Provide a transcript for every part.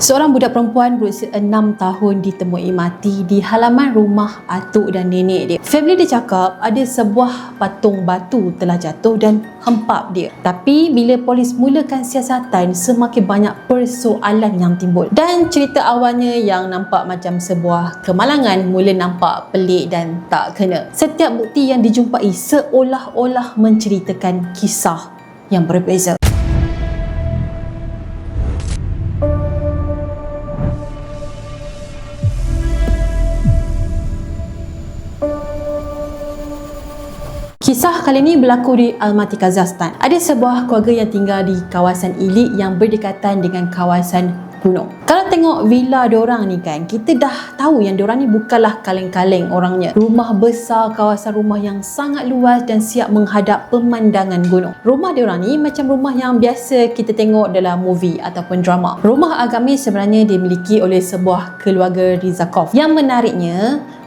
Seorang budak perempuan berusia 6 tahun ditemui mati di halaman rumah atuk dan nenek dia. Family dia cakap ada sebuah patung batu telah jatuh dan hempap dia. Tapi bila polis mulakan siasatan, semakin banyak persoalan yang timbul. Dan cerita awalnya yang nampak macam sebuah kemalangan mula nampak pelik dan tak kena. Setiap bukti yang dijumpai seolah-olah menceritakan kisah yang berbeza. Kisah kali ini berlaku di Almaty, Kazakhstan. Ada sebuah keluarga yang tinggal di kawasan elit yang berdekatan dengan kawasan gunung. Kalau tengok villa diorang ni kan, kita dah tahu yang diorang ni bukanlah kaleng-kaleng orangnya. Rumah besar, kawasan rumah yang sangat luas dan siap menghadap pemandangan gunung. Rumah diorang ni macam rumah yang biasa kita tengok dalam movie ataupun drama. Rumah agamis sebenarnya dimiliki oleh sebuah keluarga Rizakov. Yang menariknya,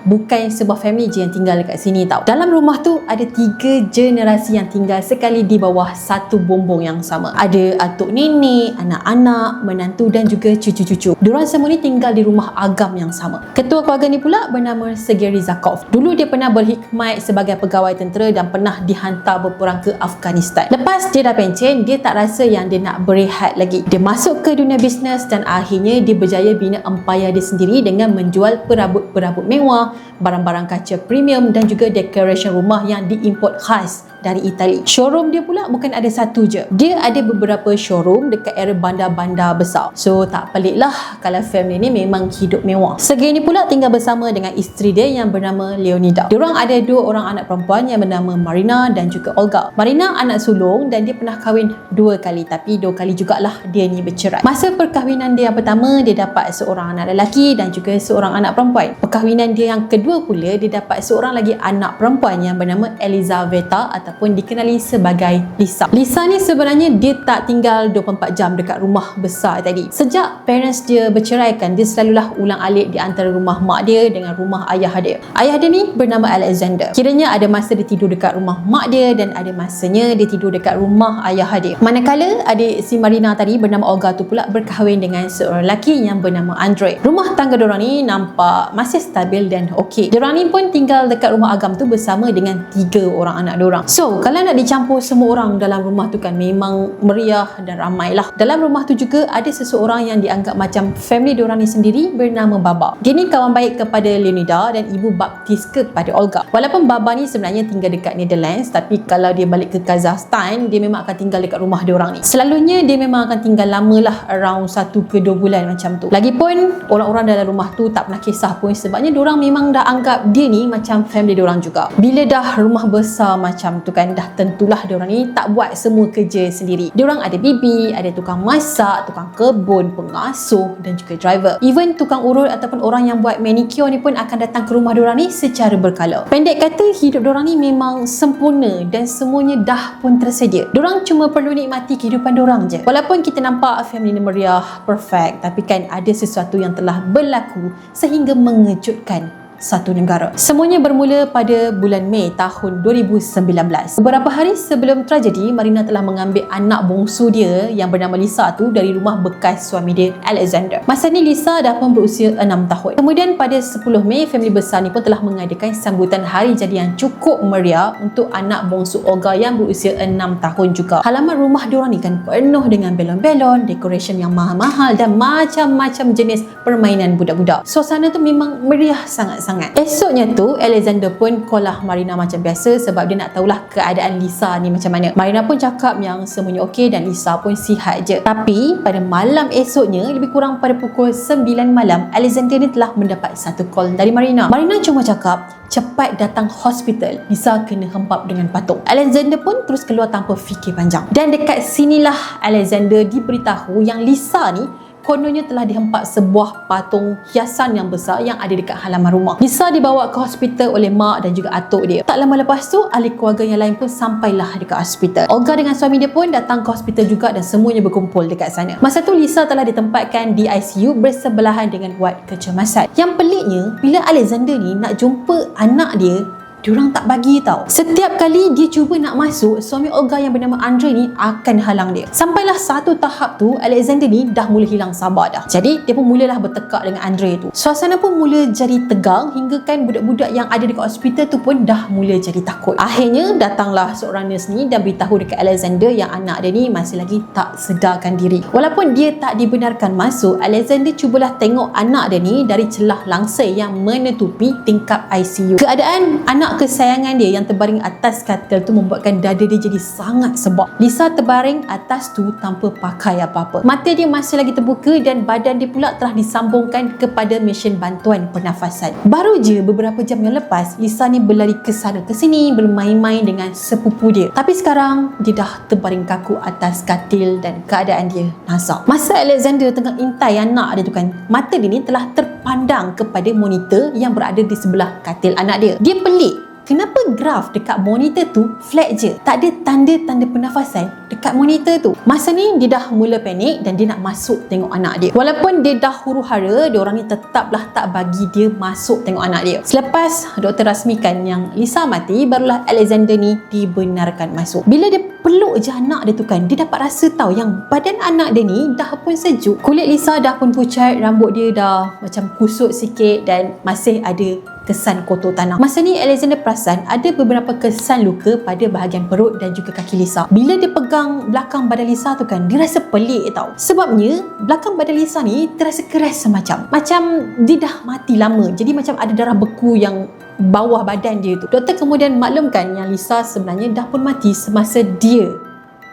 bukan sebuah family je yang tinggal dekat sini tau. Dalam rumah tu ada 3 generasi yang tinggal sekali di bawah satu bumbung yang sama. Ada atuk nenek, anak-anak, menantu dan juga cucu-cucu. Diorang semua ni tinggal di rumah agam yang sama. Ketua keluarga ni pula bernama Sergei Rizakov. Dulu dia pernah berkhidmat sebagai pegawai tentera dan pernah dihantar berperang ke Afghanistan. Lepas dia dah pencen, dia tak rasa yang dia nak berehat lagi. Dia masuk ke dunia bisnes dan akhirnya dia berjaya bina empayar dia sendiri dengan menjual perabot-perabot mewah, barang-barang kaca premium dan juga decoration rumah yang diimport khas dari Itali. Showroom dia pula bukan ada satu je. Dia ada beberapa showroom dekat area bandar-bandar besar. So tak pelik lah kalau family ni memang hidup mewah. Sergei ni pula tinggal bersama dengan isteri dia yang bernama Leonida. Diorang ada 2 orang anak perempuan yang bernama Marina dan juga Olga. Marina anak sulung dan dia pernah kahwin 2 kali, tapi 2 kali jugalah dia ni bercerai. Masa perkahwinan dia yang pertama, dia dapat seorang anak lelaki dan juga seorang anak perempuan. Perkahwinan dia yang kedua pula, dia dapat seorang lagi anak perempuan yang bernama Elizaveta ataupun dikenali sebagai Lisa. Lisa ni sebenarnya dia tak tinggal 24 jam dekat rumah besar tadi. Sejak parents dia bercerai kan, dia selalulah ulang-alik di antara rumah mak dia dengan rumah ayah dia. Ayah dia ni bernama Alexander. Kiranya ada masa dia tidur dekat rumah mak dia dan ada masanya dia tidur dekat rumah ayah dia. Manakala adik si Marina tadi bernama Olga tu pula berkahwin dengan seorang lelaki yang bernama Andrei. Rumah tangga diorang ni nampak masih stabil dan okey. Diorang ni pun tinggal dekat rumah agam tu bersama dengan 3 orang anak diorang. So, kalau nak dicampur semua orang dalam rumah tu kan memang meriah dan ramai lah. Dalam rumah tu juga ada seseorang yang dianggap macam family diorang ni sendiri bernama Baba. Dia ni kawan baik kepada Leonida dan ibu baptis kepada Olga. Walaupun Baba ni sebenarnya tinggal dekat Netherlands, tapi kalau dia balik ke Kazakhstan, dia memang akan tinggal dekat rumah diorang ni. Selalunya dia memang akan tinggal lama lah, around 1 ke 2 bulan macam tu. Lagipun orang-orang dalam rumah tu tak pernah kisah pun sebabnya diorang memang dah anggap dia ni macam family diorang juga. Bila dah rumah besar macam tu kan, dah tentulah diorang ni tak buat semua kerja sendiri. Diorang ada bibi, ada tukang masak, tukang kebun, pengasuh dan juga driver. Even tukang urut ataupun orang yang buat manicure ni pun akan datang ke rumah diorang ni secara berkala. Pendek kata, hidup diorang ni memang sempurna dan semuanya dah pun tersedia. Diorang cuma perlu nikmati kehidupan diorang je. Walaupun kita nampak family ni meriah, perfect, tapi kan ada sesuatu yang telah berlaku sehingga mengejutkan satu negara. Semuanya bermula pada bulan Mei tahun 2019. Beberapa hari sebelum tragedi, Marina telah mengambil anak bongsu dia yang bernama Lisa tu dari rumah bekas suami dia, Alexander. Masa ni Lisa dah pun berusia 6 tahun. Kemudian pada 10 Mei, family besar ni pun telah mengadakan sambutan hari jadi yang cukup meriah untuk anak bongsu Olga yang berusia 6 tahun juga. Halaman rumah diorang ni kan penuh dengan belon-belon, decoration yang mahal-mahal dan macam-macam jenis permainan budak-budak. Suasana tu memang meriah sangat-sangat. Esoknya tu Alexander pun call lah Marina macam biasa sebab dia nak tahulah keadaan Lisa ni macam mana. Marina pun cakap yang semuanya okey dan Lisa pun sihat je. Tapi pada malam esoknya, lebih kurang pada pukul 9 malam, Alexander ni telah mendapat satu call dari Marina. Marina cuma cakap, cepat datang hospital, Lisa kena hempap dengan patung. Alexander pun terus keluar tanpa fikir panjang. Dan dekat sinilah Alexander diberitahu yang Lisa ni kononnya telah dihempap sebuah patung hiasan yang besar yang ada dekat halaman rumah. Lisa dibawa ke hospital oleh mak dan juga atuk dia. Tak lama lepas tu, ahli keluarga yang lain pun sampailah dekat hospital. Olga dengan suami dia pun datang ke hospital juga dan semuanya berkumpul dekat sana. Masa tu Lisa telah ditempatkan di ICU bersebelahan dengan wad kecemasan. Yang peliknya, bila Alexander ni nak jumpa anak dia, diorang tak bagi tau. Setiap kali dia cuba nak masuk, suami Olga yang bernama Andre ni akan halang dia. Sampailah satu tahap tu, Alexander ni dah mula hilang sabar dah. Jadi dia pun mulalah bertekak dengan Andre tu. Suasana pun mula jadi tegang hingga kan budak-budak yang ada dekat hospital tu pun dah mula jadi takut. Akhirnya datanglah seorang nurse ni dan beritahu dekat Alexander yang anak dia ni masih lagi tak sedarkan diri. Walaupun dia tak dibenarkan masuk, Alexander cubalah tengok anak dia ni dari celah langsir yang menutupi tingkap ICU. Keadaan anak kesayangan dia yang terbaring atas katil tu membuatkan dada dia jadi sangat sebab. Lisa terbaring atas tu tanpa pakai apa-apa. Mata dia masih lagi terbuka dan badan dia pula telah disambungkan kepada mesin bantuan pernafasan. Baru je beberapa jam yang lepas, Lisa ni berlari ke sana ke sini bermain-main dengan sepupu dia. Tapi sekarang dia dah terbaring kaku atas katil dan keadaan dia nazak. Masa Alexander tengah intai anak dia tu kan, mata dia ni telah terpandang kepada monitor yang berada di sebelah katil anak dia. Dia pelik, kenapa graf dekat monitor tu flat je? Tak ada tanda-tanda pernafasan dekat monitor tu. Masa ni dia dah mula panik dan dia nak masuk tengok anak dia. Walaupun dia dah huru-hara, diorang ni tetaplah tak bagi dia masuk tengok anak dia. Selepas doktor rasmikan yang Lisa mati, barulah Alexander ni dibenarkan masuk. Bila dia peluk je anak dia tu kan, dia dapat rasa tahu yang badan anak dia ni dah pun sejuk. Kulit Lisa dah pun pucat, rambut dia dah macam kusut sikit dan masih ada kesan kotor tanah. Masa ni Alexander perasan ada beberapa kesan luka pada bahagian perut dan juga kaki Lisa. Bila dia pegang belakang badan Lisa tu kan, dia rasa pelik tau. Sebabnya belakang badan Lisa ni terasa keras macam dia dah mati lama. Jadi macam ada darah beku yang bawah badan dia tu. Doktor kemudian maklumkan yang Lisa sebenarnya dah pun mati semasa dia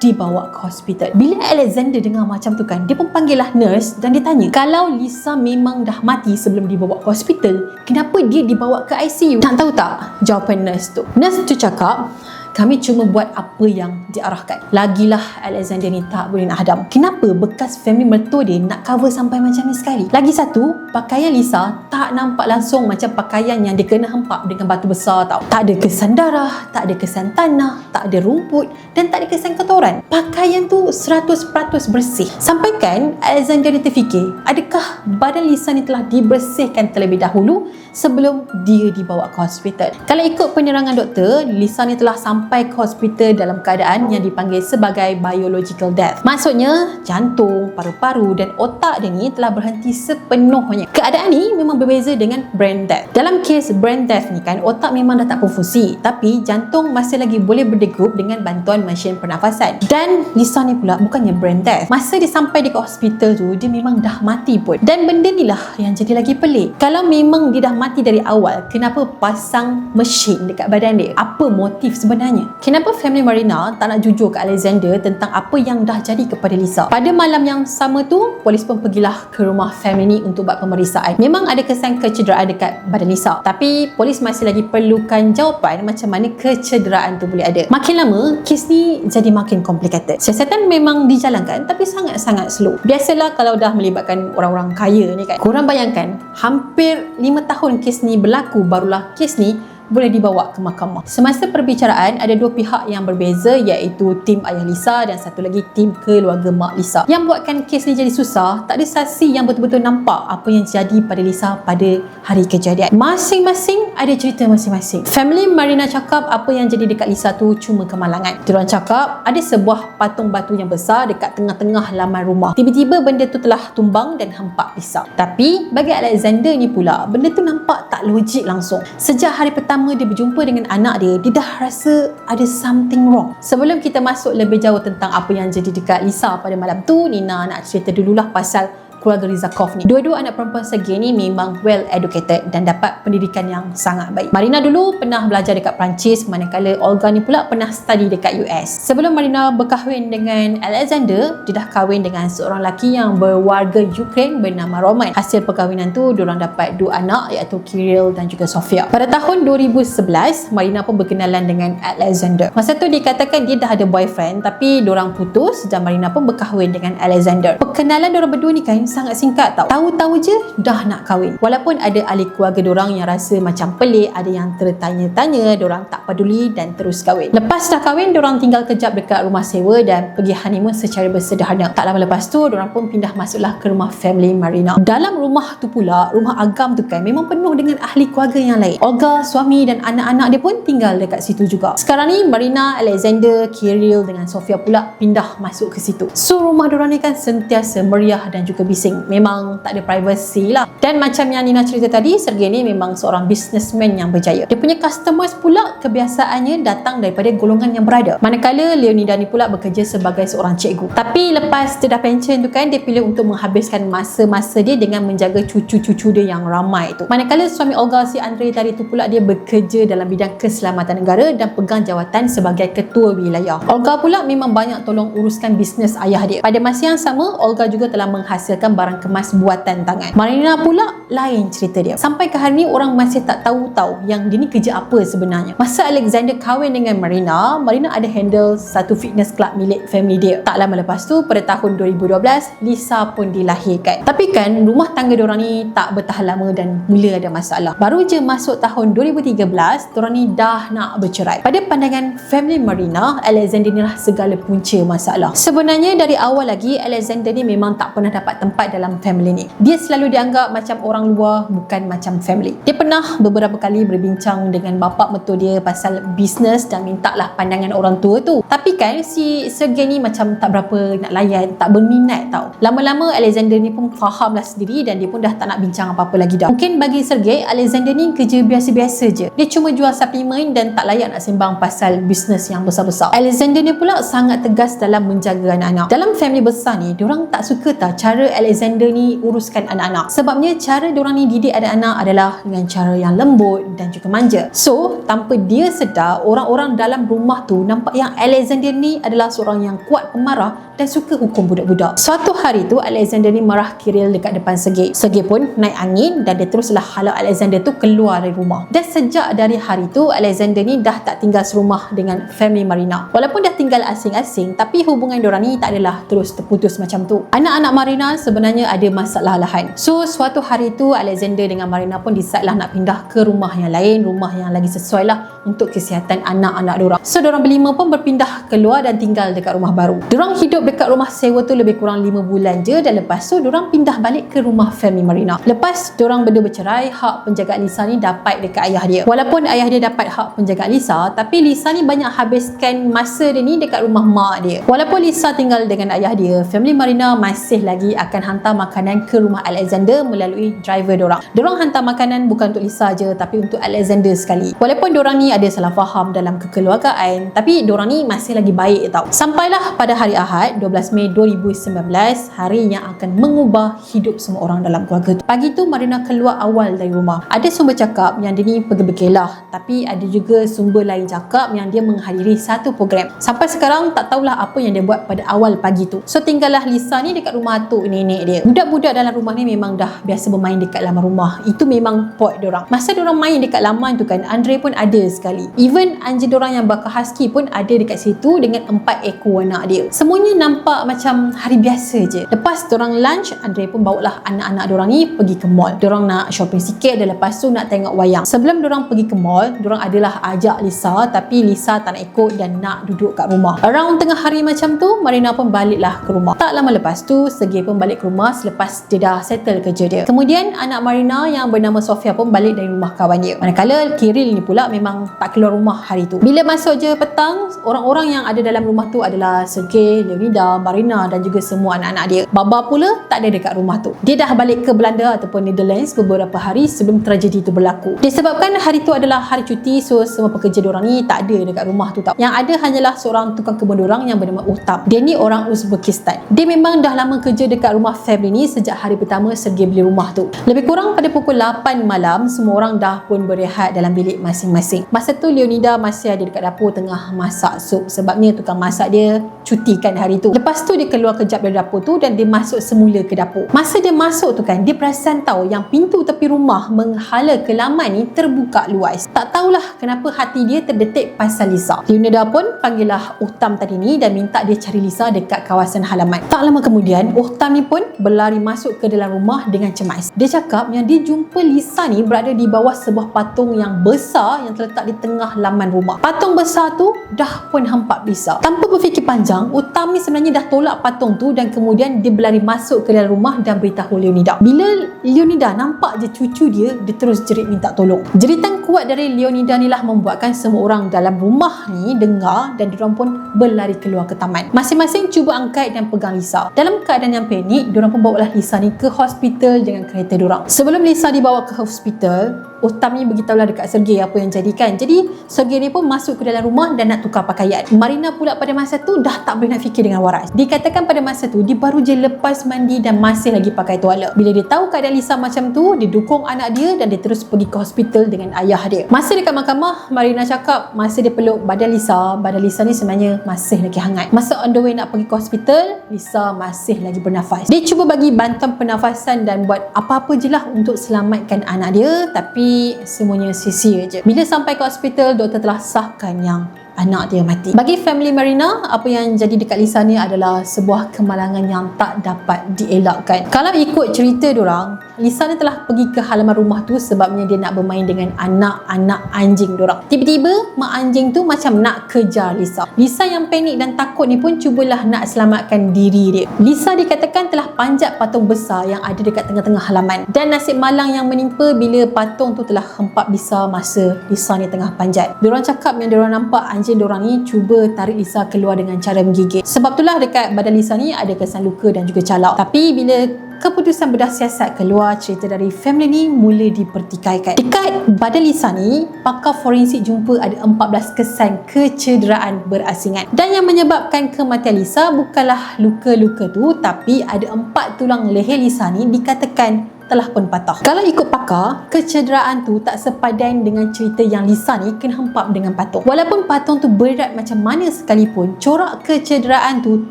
dibawa ke hospital. Bila Alexander dengar macam tu kan, dia pun panggillah nurse dan dia tanya, kalau Lisa memang dah mati sebelum dibawa ke hospital, kenapa dia dibawa ke ICU? Nak tahu tak jawapan nurse tu? Nurse tu cakap, kami cuma buat apa yang diarahkan. Lagilah Alexander ni tak boleh nak hadam. Kenapa bekas family mertua dia nak cover sampai macam ni sekali? Lagi satu, pakaian Lisa tak nampak langsung macam pakaian yang dia kena hempap dengan batu besar tau. Tak ada kesan darah, tak ada kesan tanah, tak ada rumput dan tak ada kesan kotoran. Pakaian tu 100% bersih. Sampaikan Alexander dia terfikir, adakah badan Lisa ni telah dibersihkan terlebih dahulu sebelum dia dibawa ke hospital? Kalau ikut penerangan doktor, Lisa ni telah sampai ke hospital dalam keadaan yang dipanggil sebagai biological death. Maksudnya jantung, paru-paru dan otak dia ni telah berhenti sepenuhnya. Keadaan ni memang berbeza dengan brain death. Dalam kes brain death ni kan, otak memang dah tak berfungsi, tapi jantung masih lagi boleh berdegup dengan bantuan mesin pernafasan. Dan Lisa ni pula bukannya brain death. Masa dia sampai dekat hospital tu, dia memang dah mati pun. Dan benda ni lah yang jadi lagi pelik. Kalau memang dia dah mati dari awal, kenapa pasang mesin dekat badan dia? Apa motif sebenarnya? Kenapa family Marina tak nak jujur ke Alexander tentang apa yang dah jadi kepada Lisa? Pada malam yang sama tu, polis pun pergilah ke rumah family ni untuk buat pemeriksaan. Memang ada kesan kecederaan dekat badan Lisa, tapi polis masih lagi perlukan jawapan macam mana kecederaan tu boleh ada. Makin lama, kes ni jadi makin complicated. Siasatan memang dijalankan tapi sangat-sangat slow. Biasalah kalau dah melibatkan orang-orang kaya ni kan. Korang bayangkan, hampir 5 tahun kes ni berlaku barulah kes ni boleh dibawa ke mahkamah. Semasa perbicaraan, ada dua pihak yang berbeza, iaitu tim ayah Lisa dan satu lagi tim keluarga mak Lisa. Yang buatkan kes ni jadi susah, tak ada saksi yang betul-betul nampak apa yang jadi pada Lisa pada hari kejadian. Masing-masing ada cerita masing-masing. Family Marina cakap apa yang jadi dekat Lisa tu cuma kemalangan. Diorang cakap ada sebuah patung batu yang besar dekat tengah-tengah laman rumah. Tiba-tiba benda tu telah tumbang dan hempak Lisa. Tapi bagi Alexander ni pula, benda tu nampak tak logik langsung. Sejak hari pertama dia berjumpa dengan anak dia, dia dah rasa ada something wrong. Sebelum kita masuk lebih jauh tentang apa yang jadi dekat Lisa pada malam tu, Nina nak cerita dululah pasal keluarga Rizakov ni. Dua-dua anak perempuan Sergei ni memang well educated dan dapat pendidikan yang sangat baik. Marina dulu pernah belajar dekat Perancis, manakala Olga ni pula pernah study dekat US. Sebelum Marina berkahwin dengan Alexander, dia dah kahwin dengan seorang lelaki yang berwarga Ukraine bernama Roman. Hasil perkahwinan tu, diorang dapat dua anak, iaitu Kirill dan juga Sofia. Pada tahun 2011, Marina pun berkenalan dengan Alexander. Masa tu dikatakan dia dah ada boyfriend, tapi diorang putus dan Marina pun berkahwin dengan Alexander. Perkenalan diorang berdua ni kan sangat singkat tau. Tahu-tahu je dah nak kahwin. Walaupun ada ahli keluarga dorang yang rasa macam pelik, ada yang tertanya-tanya, dorang tak peduli dan terus kahwin. Lepas dah kahwin, dorang tinggal kejap dekat rumah sewa dan pergi honeymoon secara bersederhana. Tak lama lepas tu, dorang pun pindah masuklah ke rumah family Marina. Dalam rumah tu pula, rumah agam tu kan memang penuh dengan ahli keluarga yang lain. Olga, suami dan anak-anak dia pun tinggal dekat situ juga. Sekarang ni Marina, Alexander, Kirill dengan Sofia pula pindah masuk ke situ. So rumah dorang ni kan sentiasa meriah dan juga bising. Memang tak ada privacy lah. Dan macam yang Nina cerita tadi, Sergey ni memang seorang businessman yang berjaya. Dia punya customers pula kebiasaannya datang daripada golongan yang berada. Manakala Leonida ni pula bekerja sebagai seorang cikgu. Tapi lepas dia dah pension tu kan, dia pilih untuk menghabiskan masa-masa dia dengan menjaga cucu-cucu dia yang ramai tu. Manakala suami Olga, si Andre tadi tu pula, dia bekerja dalam bidang keselamatan negara dan pegang jawatan sebagai ketua wilayah. Olga pula memang banyak tolong uruskan bisnes ayah dia. Pada masa yang sama, Olga juga telah menghasilkan barang kemas buatan tangan. Marina pula lain cerita dia. Sampai ke hari ni orang masih tak tahu yang dia ni kerja apa sebenarnya. Masa Alexander kahwin dengan Marina, Marina ada handle satu fitness club milik family dia. Tak lama lepas tu, pada tahun 2012, Lisa pun dilahirkan. Tapi kan rumah tangga diorang ni tak bertahan lama dan mula ada masalah. Baru je masuk tahun 2013, diorang ni dah nak bercerai. Pada pandangan family Marina, Alexander ni lah segala punca masalah. Sebenarnya dari awal lagi, Alexander ni memang tak pernah dapat tempat dalam family ni. Dia selalu dianggap macam orang luar, bukan macam family. Dia pernah beberapa kali berbincang dengan bapa mertua dia pasal bisnes dan mintalah pandangan orang tua tu. Tapi kan si Sergey ni macam tak berapa nak layan, tak berminat tau. Lama-lama Alexander ni pun faham lah sendiri dan dia pun dah tak nak bincang apa-apa lagi dah. Mungkin bagi Sergey, Alexander ni kerja biasa-biasa je. Dia cuma jual suplemen dan tak layak nak sembang pasal bisnes yang besar-besar. Alexander ni pula sangat tegas dalam menjaga anak-anak. Dalam family besar ni, diorang tak suka tau cara Alexander ni uruskan anak-anak. Sebabnya cara diorang ni didik anak-anak adalah dengan cara yang lembut dan juga manja. So, tanpa dia sedar, orang-orang dalam rumah tu nampak yang Alexander ni adalah seorang yang kuat pemarah dan suka hukum budak-budak. Suatu hari tu, Alexander ni marah Kirill dekat depan Sergey. Sergey pun naik angin dan dia teruslah halau Alexander tu keluar dari rumah. Dan sejak dari hari tu, Alexander ni dah tak tinggal serumah dengan family Marina. Walaupun dah tinggal asing-asing, tapi hubungan diorang ni tak adalah terus terputus macam tu. Anak-anak Marina sebenarnya ada masalah lahan. So, suatu hari tu, Alexander dengan Marina pun decide lah nak pindah ke rumah yang lain, rumah yang lagi sesuai lah untuk kesihatan anak-anak diorang. So, diorang berlima pun berpindah keluar dan tinggal dekat rumah baru. Diorang hidup dekat rumah sewa tu lebih kurang 5 bulan je dan lepas tu diorang pindah balik ke rumah family Marina. Lepas diorang berdua bercerai, hak penjagaan Lisa ni dapat dekat ayah dia. Walaupun ayah dia dapat hak penjagaan Lisa, tapi Lisa ni banyak habiskan masa dia ni dekat rumah mak dia. Walaupun Lisa tinggal dengan ayah dia, family Marina masih lagi akan hantar makanan ke rumah Alexander melalui driver diorang. Diorang hantar makanan bukan untuk Lisa je, tapi untuk Alexander sekali. Walaupun diorang ni ada salah faham dalam kekeluargaan, tapi diorang ni masih lagi baik tau. Sampailah pada hari Ahad 12 Mei 2019, hari yang akan mengubah hidup semua orang dalam keluarga tu. Pagi tu Marina keluar awal dari rumah. Ada sumber cakap yang dia ni pergi-berkelah, tapi ada juga sumber lain cakap yang dia menghadiri satu program. Sampai sekarang tak tahulah apa yang dia buat pada awal pagi tu. So tinggallah Lisa ni dekat rumah atuk nenek dia. Budak-budak dalam rumah ni memang dah biasa bermain dekat laman rumah. Itu memang pot diorang. Masa diorang main dekat laman tu kan, Andre pun ada sekali. Even anjing diorang yang bakal husky pun ada dekat situ dengan 4 ekor anak dia. Semuanya nampak macam hari biasa je. Lepas diorang lunch, Andre pun bawalah anak-anak diorang ni pergi ke mall. Diorang nak shopping sikit dan lepas tu nak tengok wayang. Sebelum diorang pergi ke mall, diorang adalah ajak Lisa, tapi Lisa tak nak ikut dan nak duduk kat rumah. Around tengah hari macam tu, Marina pun baliklah ke rumah. Tak lama lepas tu, Sergey pun balik ke rumah selepas dia dah settle kerja dia. Kemudian anak Marina yang bernama Sofia pun balik dari rumah kawan dia. Manakala Kirill ni pula memang tak keluar rumah hari tu. Bila masuk je petang, orang-orang yang ada dalam rumah tu adalah Sergey, Leonida, Marina dan juga semua anak-anak dia. Baba pula tak ada dekat rumah tu. Dia dah balik ke Belanda ataupun Netherlands beberapa hari sebelum tragedi tu berlaku. Disebabkan hari tu adalah hari cuti, so semua pekerja diorang ni tak ada dekat rumah tu tau. Yang ada hanyalah seorang tukang kebun diorang yang bernama Uttam. Dia ni orang Uzbekistan. Dia memang dah lama kerja dekat rumah family ni sejak hari pertama Sergey beli rumah tu. Lebih kurang pada pukul 8 malam, semua orang dah pun berehat dalam bilik masing-masing. Masa tu Leonida masih ada dekat dapur tengah masak sup sebabnya tukang masak dia cutikan hari tu. Lepas tu dia keluar kejap dari dapur tu dan dia masuk semula ke dapur. Masa dia masuk tu kan, dia perasan tahu yang pintu tepi rumah menghala ke laman ni terbuka luas. Tak tahulah kenapa hati dia terdetik pasal Lisa. Leonida pun panggillah Uhtam tadi ni dan minta dia cari Lisa dekat kawasan halaman. Tak lama kemudian, Uhtam ni pun berlari masuk ke dalam rumah dengan cemas. Dia cakap yang dia jumpa Lisa ni berada di bawah sebuah patung yang besar yang terletak di tengah laman rumah. Patung besar tu dah pun hampat Lisa. Tanpa berfikir panjang, Uhtam ni sebenarnya dah tolak patung tu dan kemudian dia berlari masuk ke dalam rumah dan beritahu Leonida. Bila Leonida nampak je cucu dia terus jerit minta tolong. Jeritan kuat dari Leonida ni lah membuatkan semua orang dalam rumah ni dengar dan diorang pun berlari keluar ke taman. Masing-masing cuba angkat dan pegang Lisa. Dalam keadaan yang panik, diorang pun bawalah Lisa ni ke hospital dengan kereta diorang. Sebelum Lisa dibawa ke hospital, Uhtam ni beritahulah dekat Sergei apa yang jadi kan. Jadi Sergei ni pun masuk ke dalam rumah dan nak tukar pakaian. Marina pula pada masa tu dah tak boleh nak fikir dengan waras. Dikatakan pada masa tu dia baru je lepas mandi dan masih lagi pakai tuala. Bila dia tahu keadaan Lisa macam tu, dia dukung anak dia dan dia terus pergi ke hospital dengan ayah dia. Masa dekat mahkamah, Marina cakap masa dia peluk badan Lisa ni sebenarnya masih lagi hangat. Masa on the way nak pergi ke hospital, Lisa masih lagi bernafas. Dia cuba bagi bantuan pernafasan dan buat apa-apa je lah untuk selamatkan anak dia, tapi semuanya sia-sia je. Bila sampai ke hospital, doktor telah sahkan yang anak dia mati. Bagi family Marina, apa yang jadi dekat Lisa ni adalah sebuah kemalangan yang tak dapat dielakkan. Kalau ikut cerita diorang, Lisa ni telah pergi ke halaman rumah tu sebabnya dia nak bermain dengan anak-anak anjing diorang. Tiba-tiba mak anjing tu macam nak kejar Lisa. Lisa yang panik dan takut ni pun cubalah nak selamatkan diri dia. Lisa dikatakan telah panjat patung besar yang ada dekat tengah-tengah halaman. Dan nasib malang yang menimpa bila patung tu telah hempap Lisa masa Lisa ni tengah panjat. Diorang cakap yang diorang nampak anjing diorang ni cuba tarik Lisa keluar dengan cara menggigit. Sebab itulah dekat badan Lisa ni ada kesan luka dan juga calak. Tapi bila keputusan bedah siasat keluar, cerita dari family ni mula dipertikaikan. Dekat badan Lisa ni, pakar forensik jumpa ada 14 kesan kecederaan berasingan. Dan yang menyebabkan kematian Lisa bukanlah luka-luka tu, tapi ada 4 tulang leher Lisa ni dikatakan telah pun patah. Kalau ikut pakar, kecederaan tu tak sepadan dengan cerita yang Lisa ni kena hempap dengan patung. Walaupun patung tu berat macam mana sekalipun, corak kecederaan tu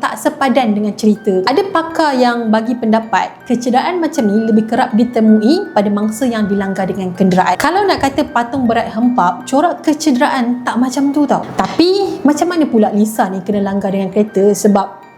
tak sepadan dengan cerita. Ada pakar yang bagi pendapat kecederaan macam ni lebih kerap ditemui pada mangsa yang dilanggar dengan kenderaan. Kalau nak kata patung berat hempap, corak kecederaan tak macam tu tau. Tapi macam mana pula Lisa ni kena langgar dengan kereta sebab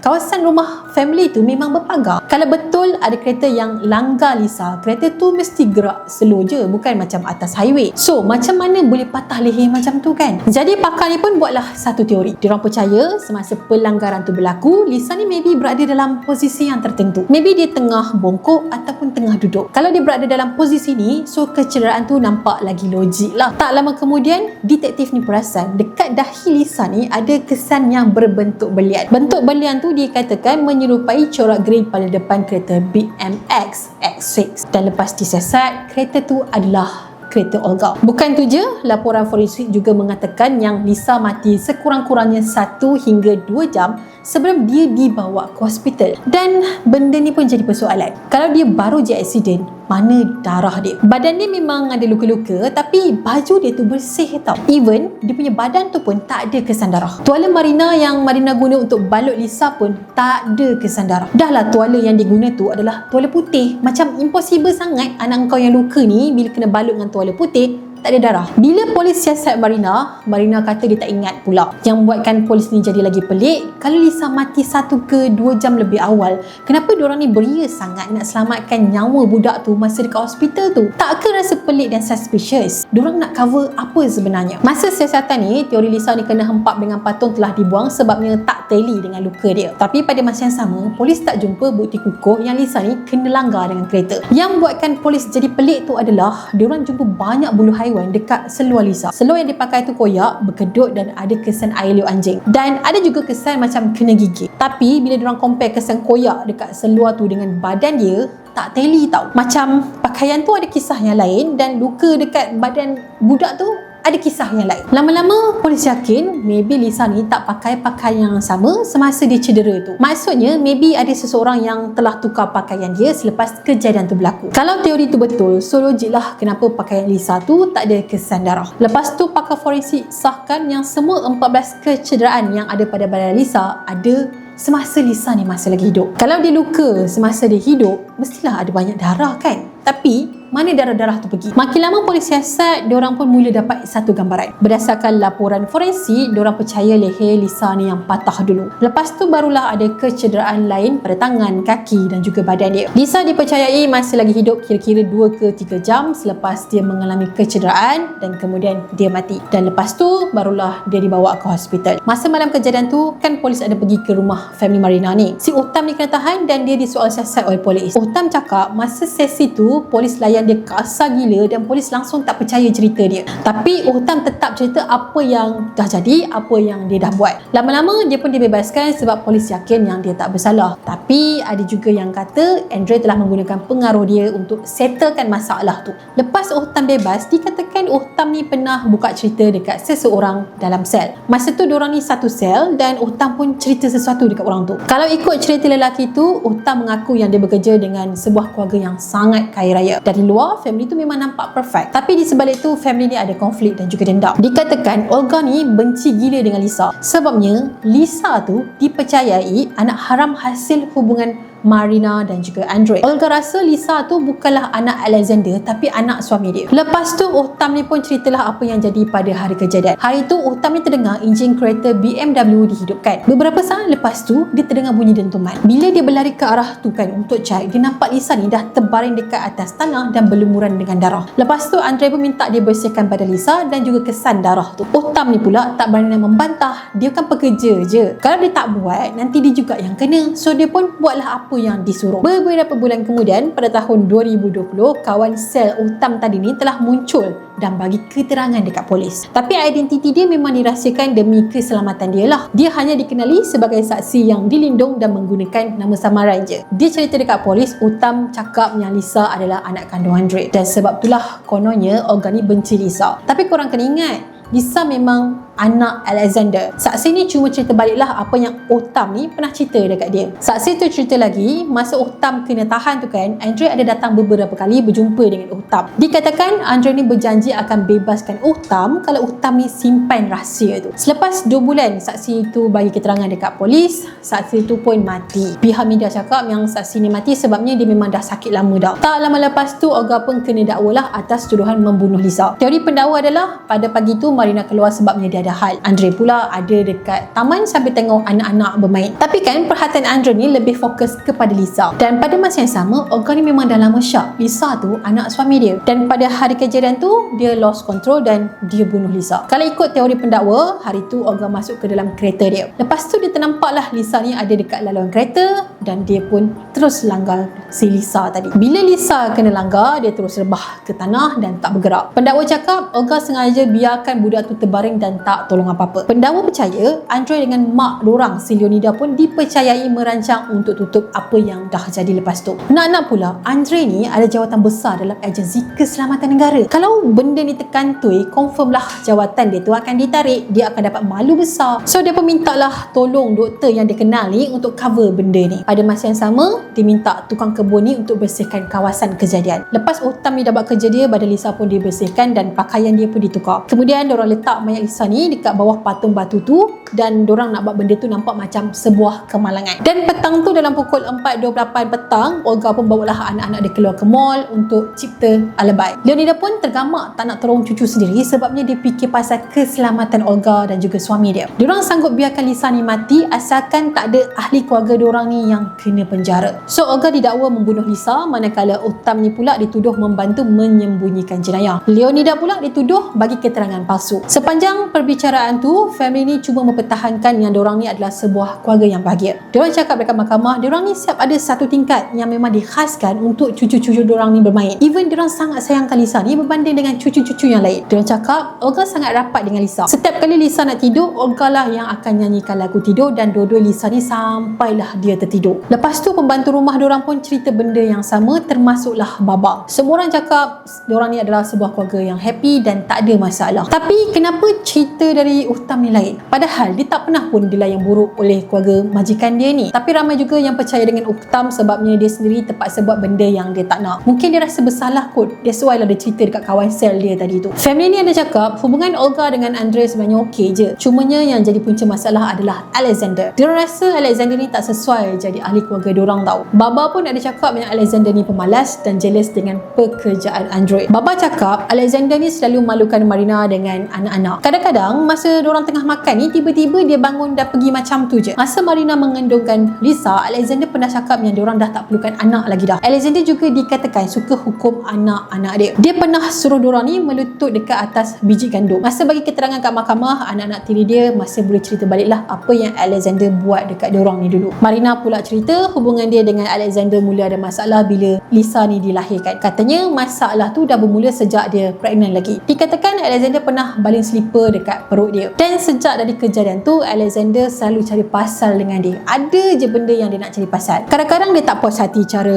kawasan rumah family tu memang berpagar. Kalau betul ada kereta yang langgar Lisa, kereta tu mesti gerak slow je, bukan macam atas highway. So, macam mana boleh patah leher macam tu kan? Jadi, pakar ni pun buatlah satu teori. Diorang percaya semasa pelanggaran tu berlaku, Lisa ni maybe berada dalam posisi yang tertentu. Maybe dia tengah bongkok ataupun tengah duduk. Kalau dia berada dalam posisi ni, so kecederaan tu nampak lagi logik lah. Tak lama kemudian, detektif ni perasan dekat dahi Lisa ni ada kesan yang berbentuk belian. Bentuk belian tu dikatakan menyerupai corak grill pada depan kereta BMX X6. Dan lepas disiasat, kereta tu adalah kereta Olga. Bukan tu je, laporan forensik juga mengatakan yang Lisa mati sekurang-kurangnya 1 hingga 2 jam sebelum dia dibawa ke hospital. Dan benda ni pun jadi persoalan. Kalau dia baru je aksiden, mana darah dia? Badan dia memang ada luka-luka, tapi baju dia tu bersih tau. Even dia punya badan tu pun tak ada kesan darah. Tuala Marina yang Marina guna untuk balut Lisa pun tak ada kesan darah. Dah lah tuala yang diguna tu adalah tuala putih. Macam impossible sangat anak kau yang luka ni bila kena balut dengan tuala putih tak ada darah. Bila polis siasat Marina kata dia tak ingat pula. Yang membuatkan polis ni jadi lagi pelik, kalau Lisa mati 1 ke 2 jam lebih awal, kenapa diorang ni beria sangat nak selamatkan nyawa budak tu masa dekat hospital tu? Tak ke rasa pelik dan suspicious? Diorang nak cover apa sebenarnya? Masa siasatan ni, teori Lisa ni kena hempap dengan patung telah dibuang sebabnya tak teli dengan luka dia. Tapi pada masa yang sama, polis tak jumpa bukti kukuh yang Lisa ni kena langgar dengan kereta. Yang buatkan polis jadi pelik tu adalah diorang jumpa banyak bulu haiwan dekat seluar Lisa. Seluar yang dipakai tu koyak, berkedut dan ada kesan air liur anjing. Dan ada juga kesan macam kena gigit. Tapi bila diorang compare kesan koyak dekat seluar tu dengan badan dia, tak teli tau. Macam pakaian tu ada kisah yang lain dan luka dekat badan budak tu ada kisah yang lain. Lama-lama polis yakin maybe Lisa ni tak pakai pakaian yang sama semasa dia cedera tu. Maksudnya maybe ada seseorang yang telah tukar pakaian dia selepas kejadian tu berlaku. Kalau teori tu betul, so logik lah kenapa pakaian Lisa tu tak ada kesan darah. Lepas tu pakar forensik sahkan yang semua 14 kecederaan yang ada pada badan Lisa ada semasa Lisa ni masih lagi hidup. Kalau dia luka semasa dia hidup, mestilah ada banyak darah kan? Tapi mana darah-darah tu pergi? Makin lama polis siasat, diorang pun mula dapat satu gambaran. Berdasarkan laporan forensik, diorang percaya leher Lisa ni yang patah dulu. Lepas tu barulah ada kecederaan lain pada tangan, kaki dan juga badan dia. Lisa dipercayai masih lagi hidup kira-kira 2 ke 3 jam selepas dia mengalami kecederaan dan kemudian dia mati. Dan lepas tu barulah dia dibawa ke hospital. Masa malam kejadian tu kan polis ada pergi ke rumah family Marina ni. Si Uttam ni kena tahan dan dia disoal siasat oleh polis. Uttam cakap masa sesi tu polis layan dia kasar gila dan polis langsung tak percaya cerita dia. Tapi Uttam tetap cerita apa yang dah jadi, apa yang dia dah buat. Lama-lama dia pun dibebaskan sebab polis yakin yang dia tak bersalah. Tapi ada juga yang kata Andre telah menggunakan pengaruh dia untuk settlekan masalah tu. Lepas Uttam bebas, dikatakan Uttam ni pernah buka cerita dekat seseorang dalam sel. Masa tu diorang ni satu sel dan Uttam pun cerita sesuatu dekat orang tu. Kalau ikut cerita lelaki tu, Uttam mengaku yang dia bekerja dengan sebuah keluarga yang sangat kaya raya. Dari luar, family tu memang nampak perfect. Tapi di sebalik tu, family ni ada konflik dan juga dendam. Dikatakan Olga ni benci gila dengan Lisa. Sebabnya, Lisa tu dipercayai anak haram hasil hubungan Marina dan juga Andre. Olga rasa Lisa tu bukanlah anak Alexander tapi anak suami dia. Lepas tu Uttam ni pun ceritalah apa yang jadi pada hari kejadian. Hari tu Uttam ni terdengar enjin kereta BMW dihidupkan. Beberapa saat lepas tu dia terdengar bunyi dentuman. Bila dia berlari ke arah tu kan untuk cek, dia nampak Lisa ni dah terbaring dekat atas tanah dan berlumuran dengan darah. Lepas tu Andre pun minta dia bersihkan badan Lisa dan juga kesan darah tu. Uttam ni pula tak berani nak membantah. Dia kan pekerja je. Kalau dia tak buat, nanti dia juga yang kena. So dia pun buatlah apa yang disuruh. Beberapa bulan kemudian pada tahun 2020, kawan sel Uttam tadi ni telah muncul dan bagi keterangan dekat polis. Tapi identiti dia memang dirahsiakan demi keselamatan dia lah. Dia hanya dikenali sebagai saksi yang dilindung dan menggunakan nama samaran je. Dia cerita dekat polis, Uttam cakap yang Lisa adalah anak kandung Andre. Dan sebab itulah kononnya Olga ni benci Lisa. Tapi korang kena ingat, Lisa memang anak Alexander. Saksi ni cuma cerita baliklah apa yang Uttam ni pernah cerita dekat dia. Saksi tu cerita lagi, masa Uttam kena tahan tu kan, Andre ada datang beberapa kali berjumpa dengan Uttam. Dikatakan Andre ni berjanji akan bebaskan Uttam kalau Uttam ni simpan rahsia tu. Selepas 2 bulan saksi tu bagi keterangan dekat polis, saksi tu pun mati. Pihak media cakap yang saksi ni mati sebabnya dia memang dah sakit lama dah. Tak lama lepas tu Olga pun kena dakwa lah atas tuduhan membunuh Lisa. Teori pendakwa adalah pada pagi tu Marina keluar sebabnya dia ada hal. Andre pula ada dekat taman sambil tengok anak-anak bermain. Tapi kan perhatian Andre ni lebih fokus kepada Lisa. Dan pada masa yang sama, Olga ni memang dah lama syak Lisa tu anak suami dia. Dan pada hari kejadian tu, dia lost control dan dia bunuh Lisa. Kalau ikut teori pendakwa, hari tu Olga masuk ke dalam kereta dia. Lepas tu dia ternampaklah Lisa ni ada dekat laluan kereta dan dia pun terus langgar si Lisa tadi. Bila Lisa kena langgar, dia terus rebah ke tanah dan tak bergerak. Pendakwa cakap Olga sengaja biarkan budak tu terbaring dan tak tolong apa-apa. Pendakwa percaya Andre dengan mak dorang si Leonida pun dipercayai merancang untuk tutup apa yang dah jadi lepas tu. Nak-nak pula Andre ni ada jawatan besar dalam agensi keselamatan negara. Kalau benda ni terkantui, confirm lah jawatan dia tu akan ditarik. Dia akan dapat malu besar. So dia pun minta lah tolong doktor yang dia kenal ni untuk cover benda ni. Pada masa yang sama, dia minta tukang kebun ni untuk bersihkan kawasan kejadian. Lepas Uttam ni dah buat kerja dia, badan Lisa pun dibersihkan dan pakaian dia pun ditukar. Kemudian diorang letak mayat Lisa ni dekat bawah patung batu tu dan diorang nak buat benda tu nampak macam sebuah kemalangan. Dan petang tu dalam pukul 4.28 petang, Olga pun bawalah anak-anak dia keluar ke mall untuk cipta alibi. Leonida pun tergamak tak nak tolong cucu sendiri sebabnya dia fikir pasal keselamatan Olga dan juga suami dia. Diorang sanggup biarkan Lisa ni mati asalkan tak ada ahli keluarga diorang ni yang kena penjara. So Olga didakwa membunuh Lisa, manakala Uttam ni pula dituduh membantu menyembunyikan jenayah. Leonida pula dituduh bagi keterangan palsu. Sepanjang perbicaraan tu, family ni cuma mempertahankan yang diorang ni adalah sebuah keluarga yang bahagia. Diorang cakap dekat mahkamah, diorang ni siap ada satu tingkat yang memang dikhaskan untuk cucu-cucu diorang ni bermain. Even diorang sangat sayangkan Lisa ni berbanding dengan cucu-cucu yang lain. Diorang cakap Olga sangat rapat dengan Lisa. Setiap kali Lisa nak tidur, Olga lah yang akan nyanyikan lagu tidur dan dua-dua Lisa ni sampailah dia tertidur. Lepas tu pembantu rumah diorang pun cerita benda yang sama, termasuklah Baba. Semua orang cakap diorang ni adalah sebuah keluarga yang happy dan tak ada masalah. Tapi kenapa cerita cerita dari Uttam ni lain. Padahal dia tak pernah pun dilayan buruk oleh keluarga majikan dia ni. Tapi ramai juga yang percaya dengan Uttam sebabnya dia sendiri terpaksa buat benda yang dia tak nak. Mungkin dia rasa bersalah kot. That's why lah dia cerita dekat kawan sel dia tadi tu. Family ni ada cakap hubungan Olga dengan Andre sebenarnya okey je. Cumanya yang jadi punca masalah adalah Alexander. Dia rasa Alexander ni tak sesuai jadi ahli keluarga diorang tau. Baba pun ada cakap yang Alexander ni pemalas dan jealous dengan pekerjaan Andre. Baba cakap Alexander ni selalu malukan Marina dengan anak-anak. Kadang-kadang masa diorang tengah makan ni tiba-tiba dia bangun dah pergi macam tu je. Masa Marina mengandungkan Lisa, Alexander pernah cakap yang diorang dah tak perlukan anak lagi dah. Alexander juga dikatakan suka hukum anak-anak dia. Dia pernah suruh diorang ni melutut dekat atas biji gandum. Masa bagi keterangan kat mahkamah, anak-anak tiri dia masih boleh cerita baliklah apa yang Alexander buat dekat diorang ni dulu. Marina pula cerita hubungan dia dengan Alexander mula ada masalah bila Lisa ni dilahirkan. Katanya masalah tu dah bermula sejak dia pregnant lagi. Dikatakan Alexander pernah baling slipper dekat perut dia. Dan sejak dari kejadian tu, Alexander selalu cari pasal dengan dia. Ada je benda yang dia nak cari pasal. Kadang-kadang dia tak puas hati cara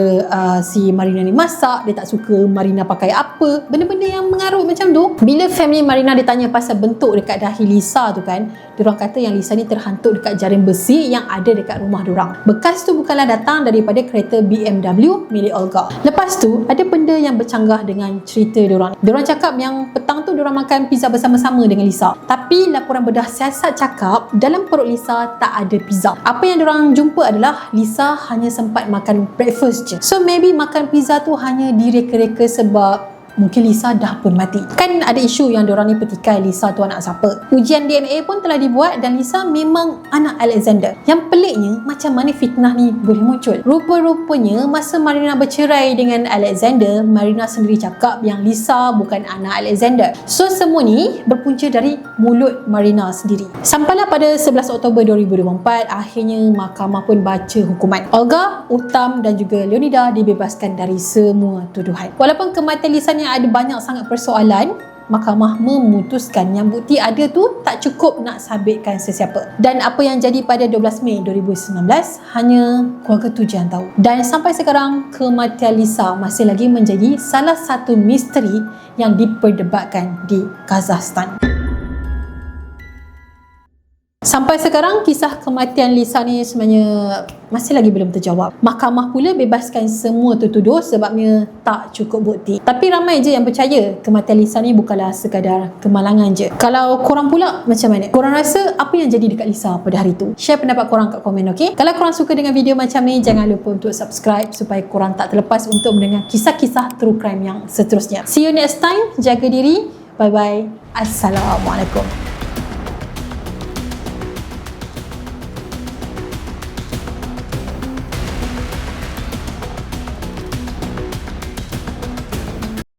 si Marina ni masak. Dia tak suka Marina pakai apa. Benda-benda yang mengarut macam tu. Bila family Marina ditanya pasal bentuk dekat dahi Lisa tu kan, diorang kata yang Lisa ni terhantuk dekat jaring besi yang ada dekat rumah diorang. Bekas tu bukanlah datang daripada kereta BMW milik Olga. Lepas tu, ada benda yang bercanggah dengan cerita diorang. Diorang cakap yang petang tu diorang makan pizza bersama-sama dengan Lisa. Tapi laporan bedah siasat cakap dalam perut Lisa tak ada pizza. Apa yang diorang jumpa adalah Lisa hanya sempat makan breakfast je. So maybe makan pizza tu hanya direka-reka sebab mungkin Lisa dah pun mati. Kan ada isu yang diorang ni petikai Lisa tu anak siapa. Ujian DNA pun telah dibuat dan Lisa memang anak Alexander. Yang peliknya, macam mana fitnah ni boleh muncul? Rupa-rupanya masa Marina bercerai dengan Alexander, Marina sendiri cakap yang Lisa bukan anak Alexander. So semua ni berpunca dari mulut Marina sendiri. Sampailah pada 11 Oktober 2024, akhirnya mahkamah pun baca hukuman. Olga, Uttam dan juga Leonida dibebaskan dari semua tuduhan. Walaupun kematian Lisa ni ada banyak sangat persoalan, mahkamah memutuskan yang bukti ada tu tak cukup nak sabitkan sesiapa. Dan apa yang jadi pada 12 Mei 2019 hanya keluarga tu je yang tahu. Dan sampai sekarang kematian Lisa masih lagi menjadi salah satu misteri yang diperdebatkan di Kazakhstan. Sampai sekarang kisah kematian Lisa ni sebenarnya masih lagi belum terjawab. Mahkamah pula bebaskan semua tertuduh sebabnya tak cukup bukti. Tapi ramai je yang percaya kematian Lisa ni bukanlah sekadar kemalangan je. Kalau korang pula macam mana? Korang rasa apa yang jadi dekat Lisa pada hari tu? Share pendapat korang kat komen, okey? Kalau korang suka dengan video macam ni, jangan lupa untuk subscribe supaya korang tak terlepas untuk mendengar kisah-kisah true crime yang seterusnya. See you next time. Jaga diri. Bye bye. Assalamualaikum.